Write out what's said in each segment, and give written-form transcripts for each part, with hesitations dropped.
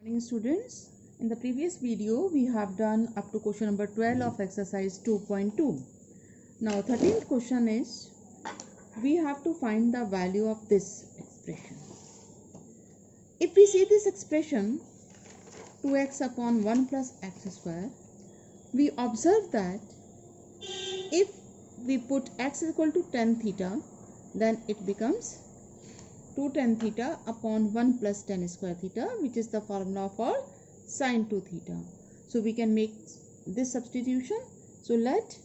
Morning students, in the previous video we have done up to question number 12 of exercise 2.2. Now 13th question is we have to find the value of this expression. If we see this expression 2x upon 1 plus x square, we observe that if we put x is equal to tan theta, then it becomes 2 tan theta upon 1 plus tan square theta, which is the formula for sin 2 theta. So we can make this substitution. So let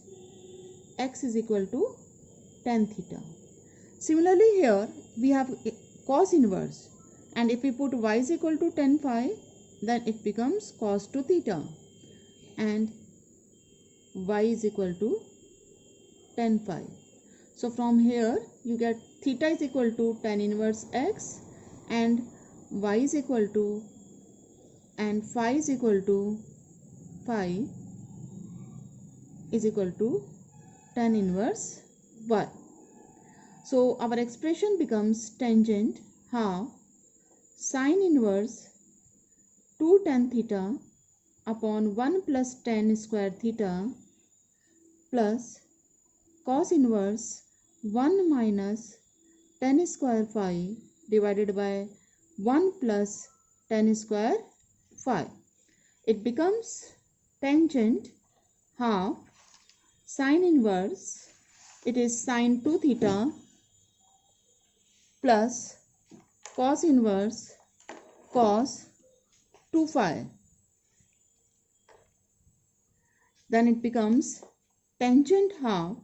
x is equal to tan theta. Similarly here we have cos inverse, and if we put y is equal to tan phi, then it becomes cos 2 theta, and y is equal to tan phi. So from here you get theta is equal to tan inverse x, and y is equal to, and phi is equal to tan inverse y. So our expression becomes tangent half sin inverse 2 tan theta upon 1 plus tan square theta plus cos inverse 1 minus tan square phi divided by 1 plus tan square phi. It becomes tangent half sin inverse, it is sin 2 theta plus cos inverse cos 2 phi. Then it becomes tangent half,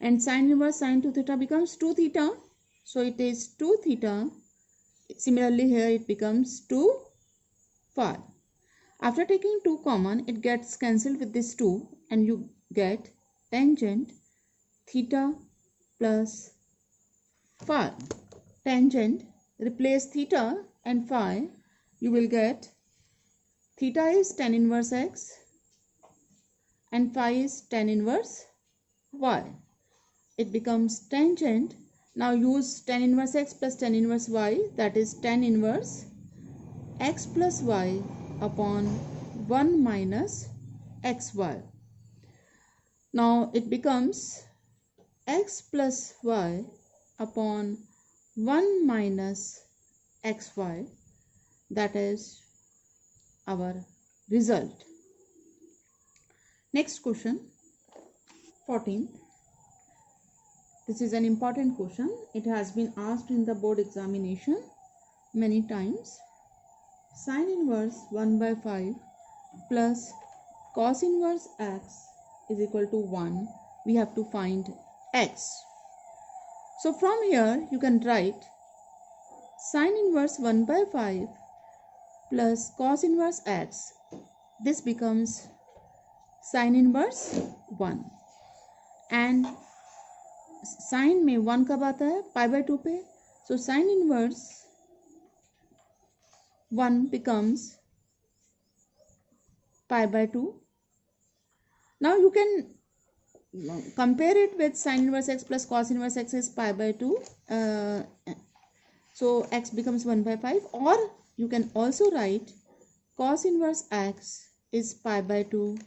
and sin inverse sin 2 theta becomes 2 theta. So it is 2 theta. Similarly here it becomes 2 phi. After taking 2 common, it gets cancelled with this 2, and you get tangent theta plus phi. Tangent, replace theta and phi, you will get theta is tan inverse x and phi is tan inverse y. It becomes tangent. Now use tan inverse x plus tan inverse y, that is tan inverse x plus y upon 1 minus xy. Now it becomes x plus y upon 1 minus xy, that is our result. Next question, 14th. This is an important question. It has been asked in the board examination many times. Sin inverse 1 by 5 plus cos inverse x is equal to 1. We have to find x. So from here you can write sin inverse 1 by 5 plus cos inverse x. This becomes sin inverse 1, and sign में 1 कब आता है, pi by 2 पे. So sine inverse 1 becomes pi by 2. Now you can compare it with sin inverse x plus cos inverse x is pi by 2. So x becomes 1 by 5, or you can also write cos inverse x is pi by 2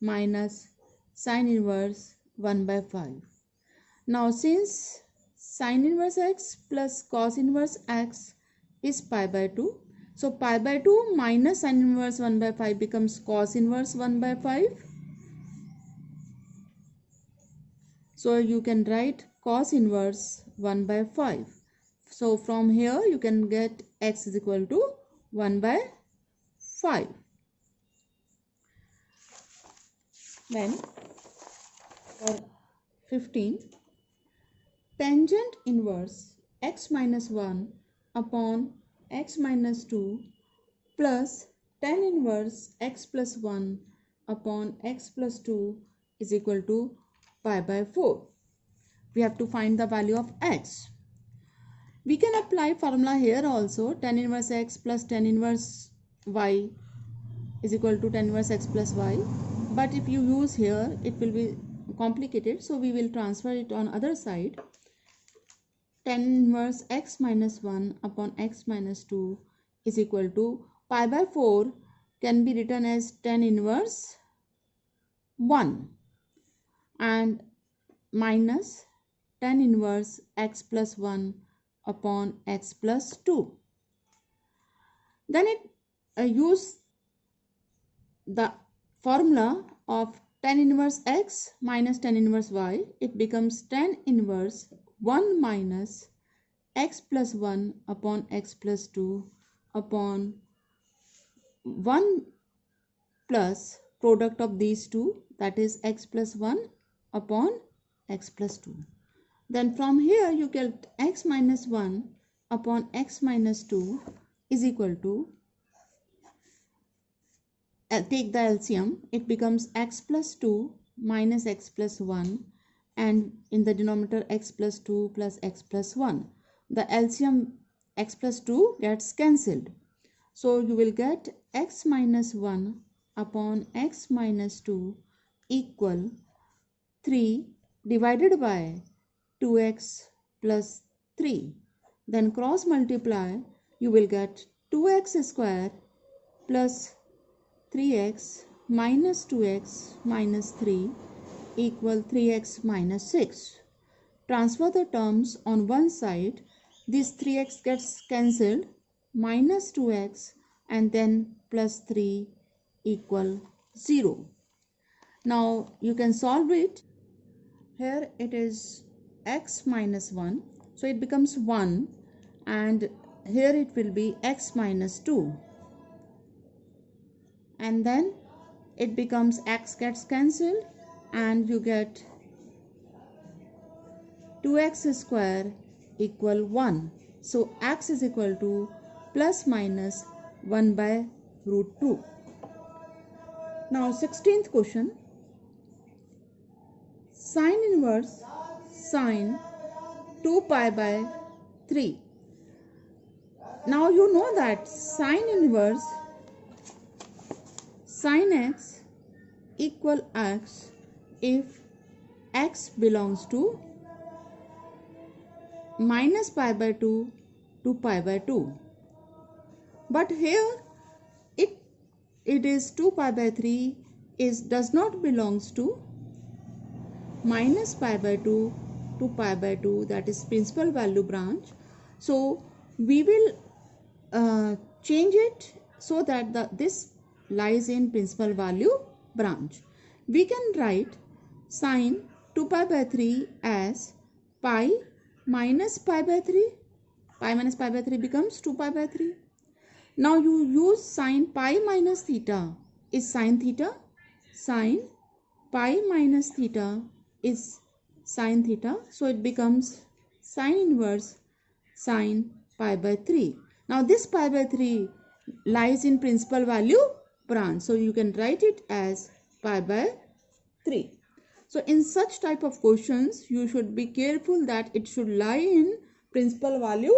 minus sin inverse 1 by 5. Now since sin inverse x plus cos inverse x is pi by 2, so pi by 2 minus sin inverse 1 by 5 becomes cos inverse 1 by 5. So you can write cos inverse 1 by 5. So from here you can get x is equal to 1 by 5. Then for 15, tangent inverse x minus 1 upon x minus 2 plus tan inverse x plus 1 upon x plus 2 is equal to pi by 4. We have to find the value of x. We can apply formula here also. Tan inverse x plus tan inverse y is equal to tan inverse x plus y. But if you use here, it will be complicated. So we will transfer it on other side. Tan inverse x minus 1 upon x minus 2 is equal to pi by 4 can be written as tan inverse 1 and minus tan inverse x plus 1 upon x plus 2. Then it use the formula of tan inverse x minus tan inverse y. It becomes tan inverse 1 minus x plus 1 upon x plus 2 upon 1 plus product of these two, that is x plus 1 upon x plus 2. Then from here you get x minus 1 upon x minus 2 is equal to, take the LCM, it becomes x plus 2 minus x plus 1 and in the denominator x plus 2 plus x plus 1. The LCM x plus 2 gets cancelled. So you will get x minus 1 upon x minus 2 equal 3 divided by 2x plus 3. Then cross multiply, you will get 2x square plus 3x minus 2x minus 3 equal 3x minus 6. Transfer the terms on one side. This 3x gets cancelled, minus 2x and then plus 3 equal 0. Now you can solve it. Here it is x minus 1. So it becomes 1 and here it will be x minus 2. And then it becomes x gets cancelled and you get 2x square equal 1. So x is equal to plus minus 1 by root 2. Now 16th question. Sine inverse sine 2 pi by 3. Now you know that sine inverse sin x equal x if x belongs to minus pi by 2 to pi by 2. But here it is 2 pi by 3 does not belongs to minus pi by 2 to pi by 2, that is principal value branch. So we will change it so that this lies in principal value branch. We can write sine 2 pi by 3 as pi minus pi by 3. Pi minus pi by 3 becomes 2 pi by 3. Now you use sine pi minus theta is sine theta. Sine pi minus theta is sine theta. So it becomes sine inverse sine pi by 3. Now this pi by 3 lies in principal value branch. So you can write it as pi by 3. So in such type of questions, you should be careful that it should lie in principal value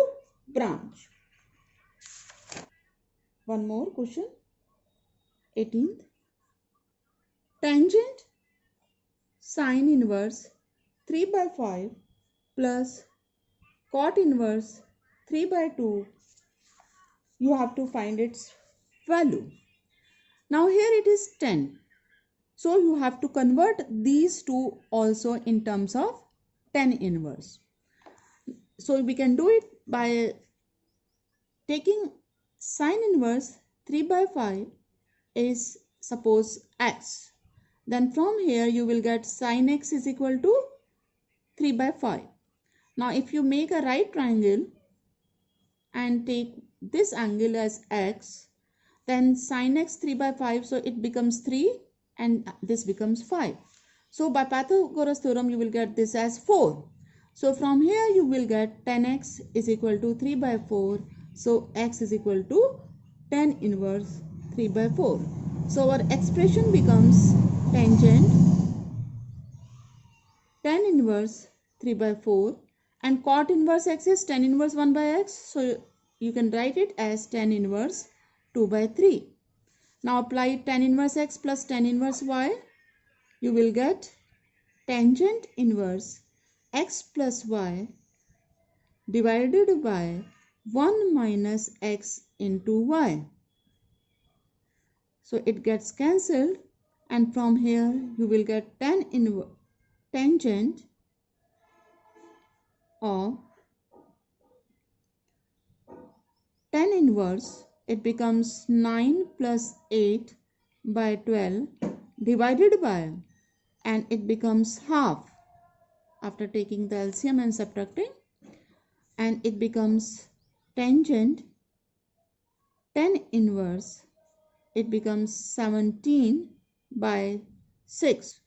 branch. One more question. 18th. Tangent sine inverse 3 by 5 plus cot inverse 3 by 2. You have to find its value. Now here it is 10. So you have to convert these two also in terms of tan inverse. So we can do it by taking sine inverse 3 by 5 is suppose x. Then from here you will get sine x is equal to 3 by 5. Now if you make a right triangle and take this angle as x, then sine x 3 by 5, so it becomes 3 and this becomes 5. So by Pythagoras theorem you will get this as 4. So from here you will get tan x is equal to 3 by 4. So x is equal to tan inverse 3 by 4. So our expression becomes tangent tan inverse 3 by 4 and cot inverse x is tan inverse 1 by x. So you can write it as tan inverse 2 by 3. Now apply tan inverse x plus tan inverse y. You will get tangent inverse x plus y divided by 1 minus x into y. So it gets cancelled, and from here you will get tangent of tan inverse. It becomes 9 plus 8 by 12 divided by, and it becomes half after taking the LCM and subtracting, and it becomes tangent tan inverse. It becomes 17 by 6,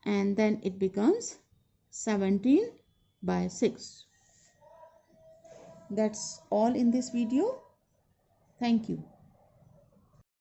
and then it becomes 17 by 6. That's all in this video. Thank you.